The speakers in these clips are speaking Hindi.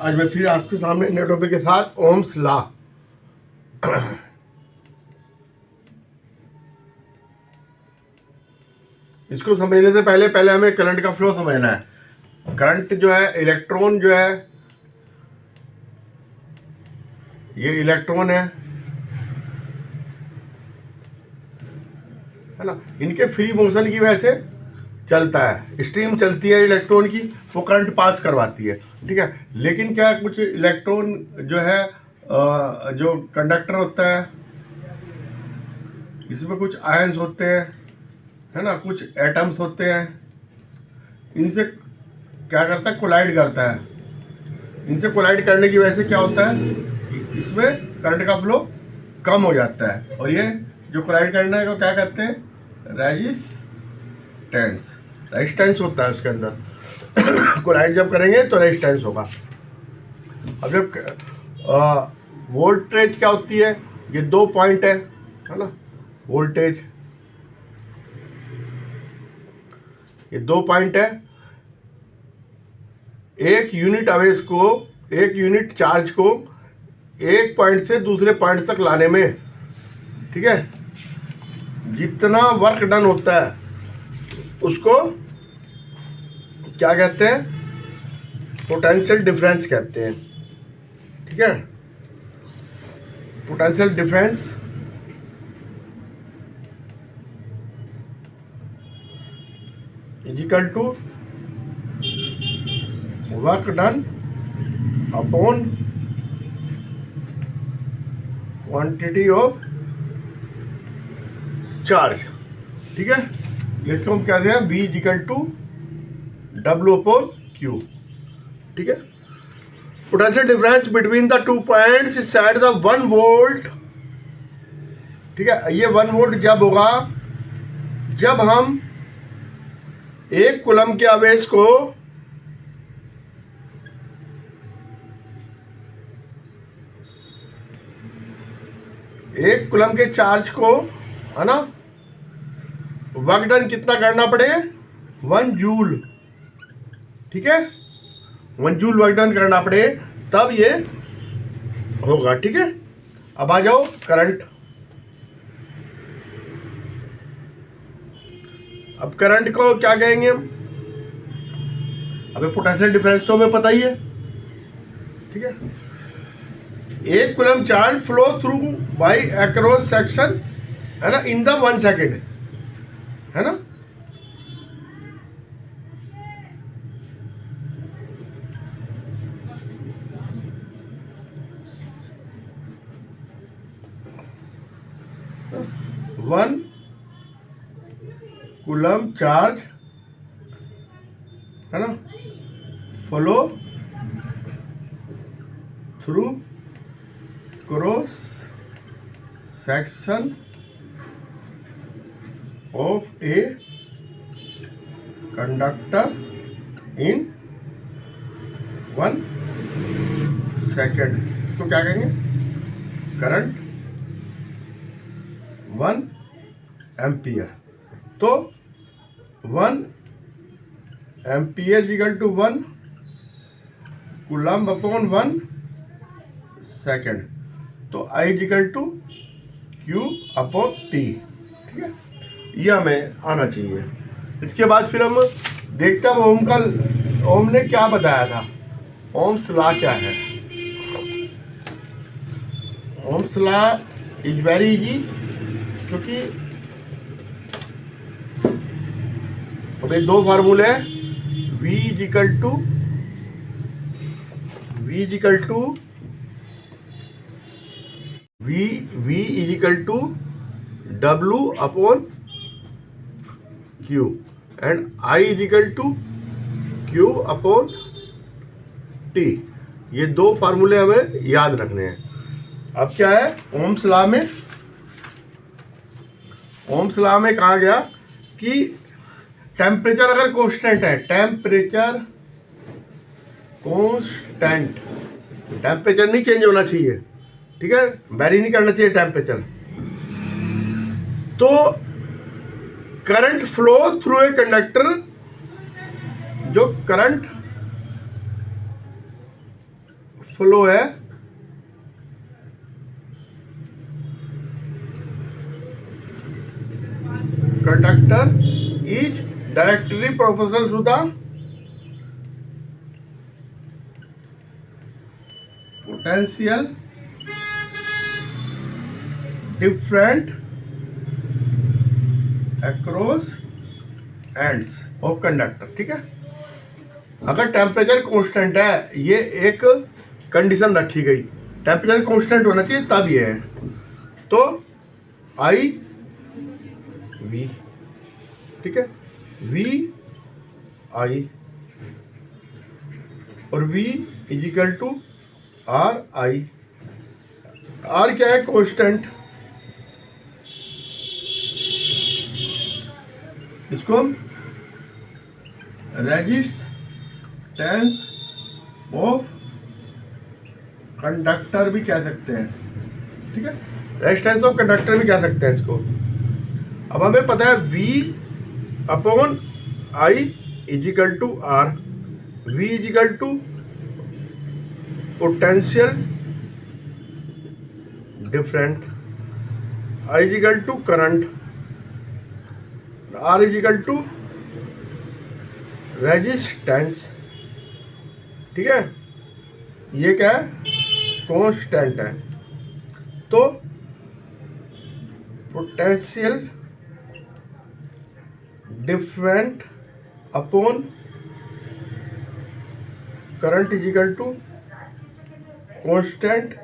आज मैं फिर आपके सामने नए टॉपिक के साथ ओम्स लॉ। इसको समझने से पहले हमें करंट का फ्लो समझना है। करंट जो है, इलेक्ट्रॉन जो है, ये इलेक्ट्रॉन है ना, इनके फ्री मोशन की वजह से चलता है, स्ट्रीम चलती है इलेक्ट्रॉन की, वो करंट पास करवाती है, ठीक है। लेकिन क्या कुछ इलेक्ट्रॉन जो है जो कंडक्टर होता है, इसमें कुछ आयंस होते हैं, है ना, कुछ एटम्स होते हैं, इनसे क्या करता है, कोलाइड करता है। इनसे कोलाइड करने की वजह से क्या होता है कि इसमें करंट का फ्लो कम हो जाता है, और ये जो कोलाइड करना है को क्या कहते हैं, रेजिस्टेंस होता है उसके अंदर। कोलाइड जब करेंगे तो रेजिस्टेंस होगा। अब जब वोल्टेज क्या होती है, ये 2 पॉइंट है ना, वोल्टेज ये 2 पॉइंट है। एक यूनिट आवेश को, एक यूनिट चार्ज को एक पॉइंट से दूसरे पॉइंट तक लाने में, ठीक है, जितना वर्क डन होता है उसको क्या कहते हैं, पोटेंशियल डिफरेंस कहते हैं, ठीक है। Potential difference is equal to work done upon quantity of charge, ठीक है। इसको हम कहते हैं V is equal to W upon Q, ठीक है। Potential difference between the 2 points is at the 1 volt, ठीक है। ये 1 वोल्ट जब होगा जब हम 1 कूलम के आवेश को एक कूलम के चार्ज को, है ना, वर्क डन कितना करना पड़े, 1 जूल, ठीक है, 1 जूल वर्क डन करना पड़े, तब ये होगा, ठीक है। अब आ जाओ करंट। अब करंट को क्या कहेंगे हम, अबे पोटेंशियल डिफरेंस तो हमें पता ही है, ठीक है। 1 coulomb charge flow through by across section, है ना, इन द 1 सेकेंड, है ना। वन कूलम चार्ज, है ना, flow through cross section of a conductor in 1 second. इसको क्या कहेंगे, करंट 1 एम्पियर। तो 1 ampere equal to 1 coulomb upon 1 second, तो I equal to Q upon T, ठीक है। ये हमें आना चाहिए। इसके बाद फिर हम देखते हैं ओम ने क्या बताया था, ओम्स लॉ क्या है। Ohm's law is very easy, क्योंकि अबे 2 फार्मूले हैं, V is equal to V is equal to W upon Q and I is equal to Q upon T। ये 2 फार्मूले हमें याद रखने हैं। अब क्या है, ओम्स लॉ में कहा गया कि टेम्परेचर अगर कांस्टेंट है, टेम्परेचर नहीं चेंज होना चाहिए, ठीक है, वेरी नहीं करना चाहिए टेम्परेचर, तो current flow through a conductor, जो करंट फ्लो है conductor is directly proportional to the potential different across ends of conductor। ठीक है, अगर टेम्परेचर कांस्टेंट है, ये एक कंडीशन रखी गई, टेम्परेचर कांस्टेंट होना चाहिए तब ये है, तो आई वी, ठीक है, वी आई और V is equal to R I. R क्या है? कांस्टेंट। इसको रेजिस्टेंस ऑफ कंडक्टर भी कह सकते हैं। ठीक है, रेजिस्टेंस ऑफ कंडक्टर भी कह सकते हैं इसको। अब हमें पता है V upon I is equal to R. V is equal to potential different, I is equal to current, R equal to resistance. ठीक है, ये क्या है? कांस्टेंट है। तो potential different upon current equal to constant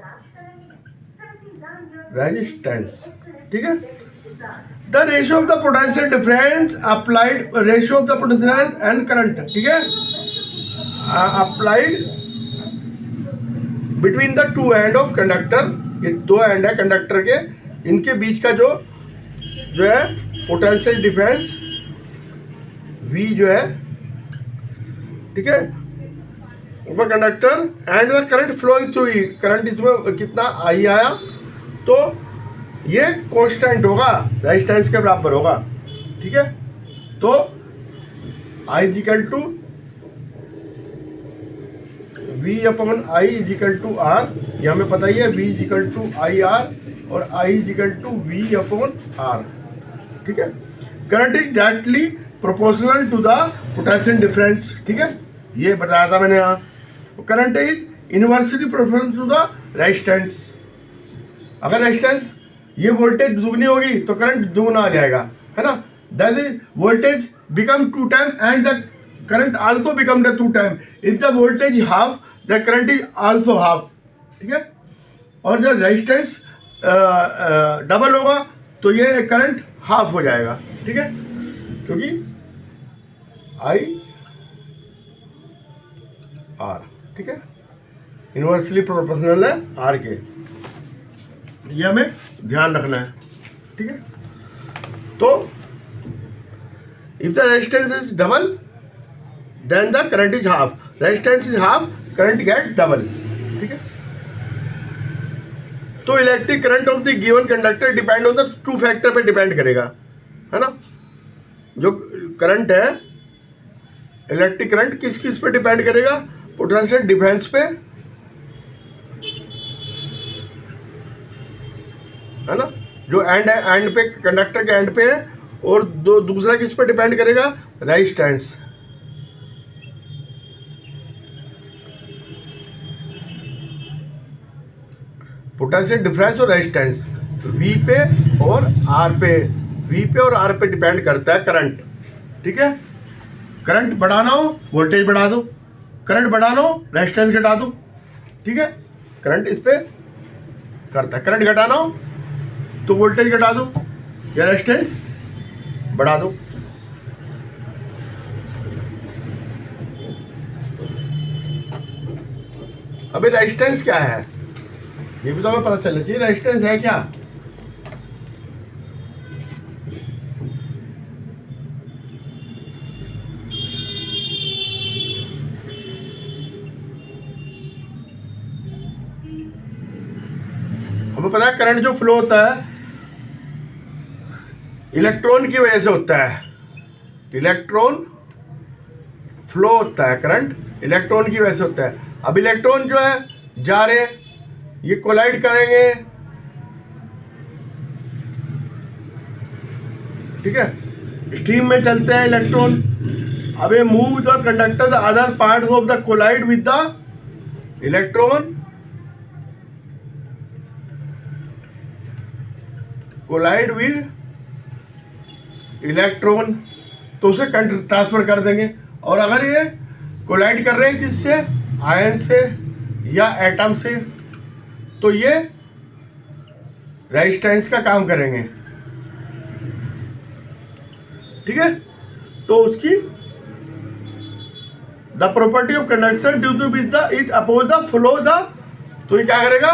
resistance. ठीक है, the ratio of the potential difference applied, ratio of the potential and current. ठीक है, applied between the two end of conductor. ये दो एंड है कंडक्टर के, इनके बीच का जो है पोटेंशियल डिफरेंस V जो है। ठीक है, ऊपर conductor and the current flowing through, current इसमें कितना आई आया, तो ये कांस्टेंट होगा, रेजिस्टेंस के बराबर होगा। ठीक है, तो I is equal to V upon I is equal to R, ये हमें पता ही है, V is equal to I R और I is equal to V upon R. ठीक है, current is directly proportional to the potential difference. ठीक है, ये बताया था मैंने यहाँ। Current is inversely proportional to the resistance. अगर रेजिस्टेंस ये वोल्टेज दुगनी होगी तो करंट दुगना आ जाएगा, है ना। That is voltage become two time and the current also become the two time. If the voltage half the current is also half. ठीक है, और जब रेजिस्टेंस डबल होगा तो ये करंट हाफ हो जाएगा। ठीक है, क्योंकि आई आर, ठीक है, इनवर्सली प्रोपोर्शनल है आर के, ये हमें ध्यान रखना है। ठीक है, तो if the resistance is double then the current is half, resistance is half, current get double. ठीक है, तो electric current of the given conductor depend on the two factor पे डिपेंड करेगा, है ना। जो करंट है, इलेक्ट्रिक करंट किस किस पे डिपेंड करेगा? पोटेंशियल डिफरेंस पे, है ना, जो एंड है, एंड पे, कंडक्टर के एंड पे है, और दूसरा किस पे डिपेंड करेगा? रेजिस्टेंस। पोटेंशियल डिफरेंस और रेजिस्टेंस V पे और R पे, V पे और R पे डिपेंड करता है करंट। ठीक है, करंट बढ़ाना हो वोल्टेज बढ़ा दो, करंट बढ़ाना हो रेजिस्टेंस घटा दो। ठीक है, करंट इस पे करता है, करंट घटाना हो तो वोल्टेज घटा दो या रेजिस्टेंस बढ़ा दो। अभी रेजिस्टेंस क्या है ये भी तो हमें पता चलना चाहिए, रेजिस्टेंस है क्या? हमें पता है करंट जो फ्लो होता है इलेक्ट्रॉन की वजह से होता है, इलेक्ट्रॉन फ्लो होता है, करंट इलेक्ट्रॉन की वजह से होता है। अब इलेक्ट्रॉन जो है जा रहे हैं, ये कोलाइड करेंगे, ठीक है, स्ट्रीम में चलते हैं इलेक्ट्रॉन। अब ये move the conductor the other part of the collide with the electron, collide with electron, तो उसे करंट ट्रांसफर कर देंगे। और अगर ये कोलाइड कर रहे हैं किससे, आयन से या एटम से, तो ये रेजिस्टेंस का काम करेंगे, ठीक है। तो उसकी the property of conduction due to with the it oppose the flow the, तो ये क्या करेगा,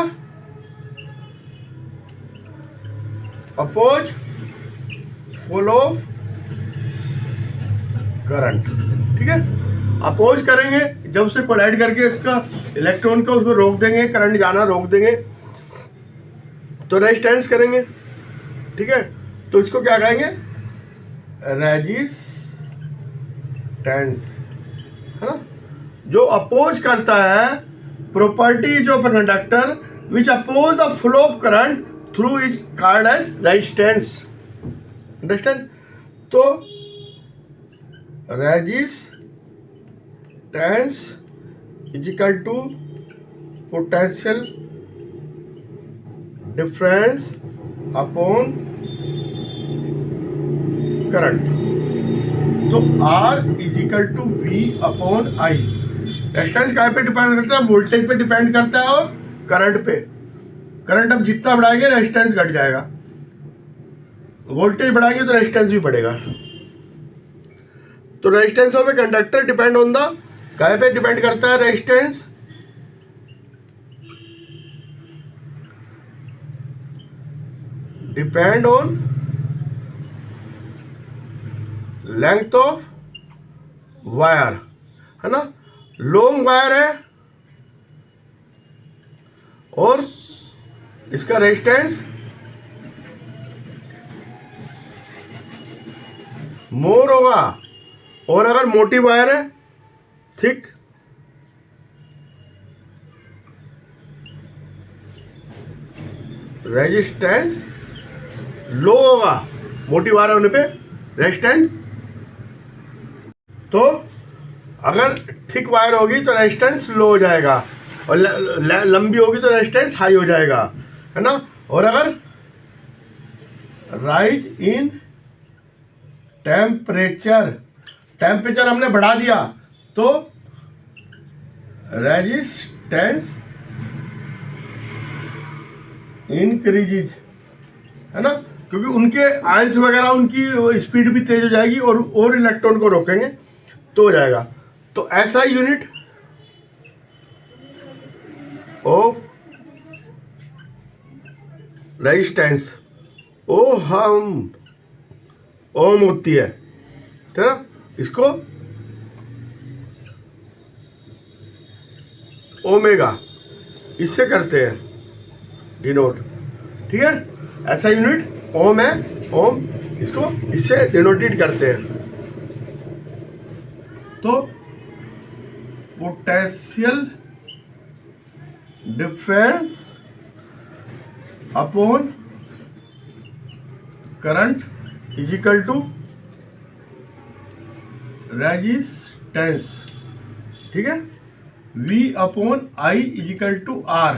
अपोज फ्लो करंट, ठीक है। अपोज करेंगे, जब से कोलाइड करके इसका इलेक्ट्रॉन को उसको रोक देंगे, करंट जाना रोक देंगे, तो रेजिस्टेंस करेंगे, ठीक है। तो इसको क्या कहेंगे, रेजिस्टेंस, है ना। जो अपोज करता है, properties of conductor which oppose the flow of current through is called as resistance, understand. तो resistance is equal to potential difference upon current. तो R is equal to V upon I। Resistance कहाँ पे डिपेंड करता है, वोल्टेज पे डिपेंड करता है और करंट पे। करंट अब जितना बढ़ाएंगे रेजिस्टेंस घट जाएगा, वोल्टेज बढ़ाएंगे तो रेजिस्टेंस भी बढ़ेगा। तो resistance of a conductor depend on the, कहाँ पे डिपेंड करता है resistance, depend on length of wire, है ना। लॉन्ग वायर है और इसका रेजिस्टेंस मोर होगा, और अगर मोटी वायर है, थिक, रेजिस्टेंस लो होगा, मोटी वायर होने पे रेजिस्टेंस। तो अगर थिक वायर होगी तो रेजिस्टेंस लो हो जाएगा, और लंबी होगी तो रेजिस्टेंस हाई हो जाएगा, है ना। और अगर राइज इन टेम्परेचर, टेम्परेचर हमने बढ़ा दिया तो रेजिस्टेंस इंक्रीजेज, है ना, क्योंकि उनके आयंस वगैरह उनकी स्पीड भी तेज हो जाएगी और इलेक्ट्रॉन को रोकेंगे तो हो जाएगा। तो ऐसा यूनिट ऑफ रेजिस्टेंस ओम होती है, ना। इसको ओमेगा इससे करते हैं डिनोट, ठीक है। ऐसा यूनिट ओम है, ओम, इसको इससे डिनोटेड करते हैं। तो potential difference upon current is equal to resistance, ठीक है। V upon I is equal to R।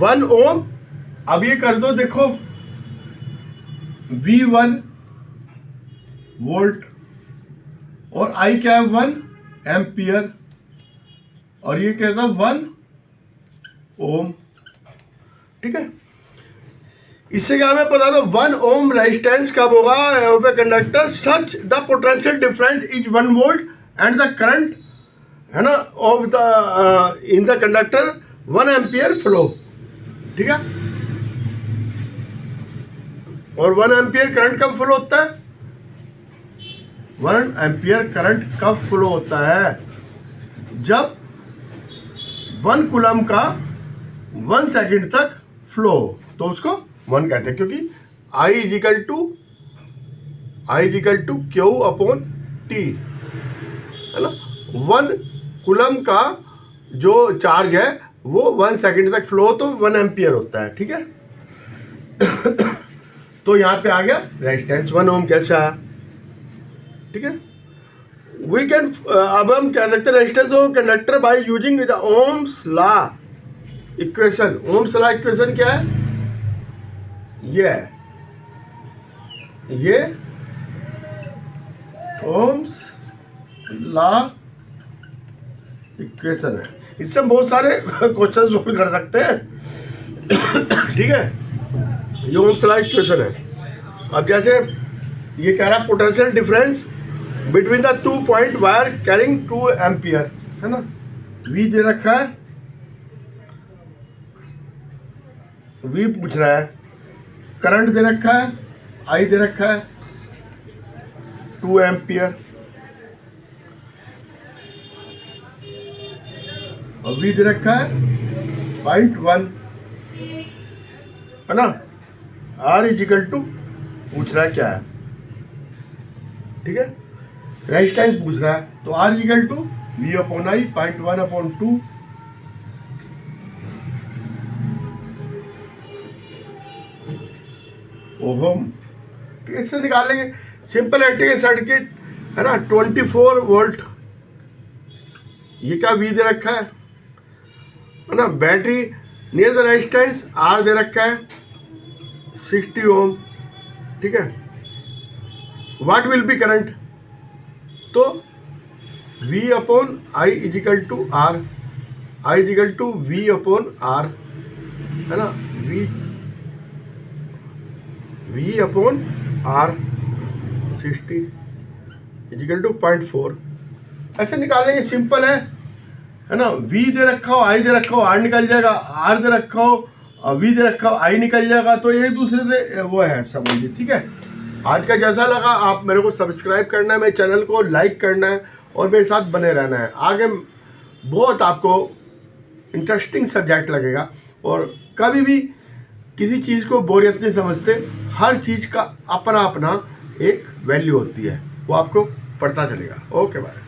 1 ohm, अब ये कर दो, देखो V1 वोल्ट और I क्या है 1 एम्पियर, और ये कैसा 1 ओम, ठीक है। इससे क्या हमें पता था 1 ओम रेजिस्टेंस कब होगा of a conductor such the potential difference is 1 volt and the current, है ना, of the in the conductor 1 ampere flow, ठीक है। और 1 एम्पियर करंट कब फ्लो होता है, 1 एम्पियर करंट कब फ्लो होता है, जब 1 कूलम का 1 सेकंड तक फ्लो, तो उसको 1 कहते हैं, क्योंकि I is equal to Q upon T, है ना। 1 कूलम का जो चार्ज है वो 1 सेकेंड तक फ्लो तो 1 एम्पियर होता है, ठीक है। तो यहाँ पे आ गया रेजिस्टेंस 1 ओम कैसे आया, ठीक है। वी कैन अब हम कह सकते हैं resistance of conductor by using the Ohm's law equation. Ohm's law equation क्या है, ये ओम्स लॉ इक्वेशन है। इससे हम बहुत सारे क्वेश्चन सोल्व कर सकते हैं, ठीक है। ये ओम्स लॉ इक्वेशन है। अब जैसे ये कह रहा है potential difference between the 2 point wire carrying 2 ampere, है ना। V दे रखा है, V पूछ रहा है, करंट दे रखा है, I दे रखा है 2 एम्पियर, और V दे रखा है 0.1, है ना। R इजिकल टू पूछ रहा है क्या है, ठीक है। रेजिस्टेंस पूछ रहा है, तो R equal to V upon I 0.1/2 ohm, ठीक है। इससे निकालेंगे सिंपल इलेक्ट्रिक सर्किट, है ना। 24 वोल्ट, ये क्या V दे रखा है ना। Battery near the resistance R दे रखा है 60 ओम, ठीक है। व्हाट विल बी करंट, तो V upon I equal to R, I equal to V upon R, है ना। V upon R 60 equal to 0.4, ऐसे निकालेंगे, सिंपल है ना। V दे रखा हो, I दे रखा हो, R निकल जाएगा, R दे रखा हो, V दे रखा हो, I निकल जाएगा, तो एक दूसरे से वो है, समझिए, ठीक है। आज का जैसा लगा आप मेरे को सब्सक्राइब करना है, मेरे चैनल को लाइक करना है और मेरे साथ बने रहना है। आगे बहुत आपको इंटरेस्टिंग सब्जेक्ट लगेगा, और कभी भी किसी चीज़ को बोरियत नहीं समझते। हर चीज़ का अपना अपना एक वैल्यू होती है, वो आपको पता चलेगा। Okay bye.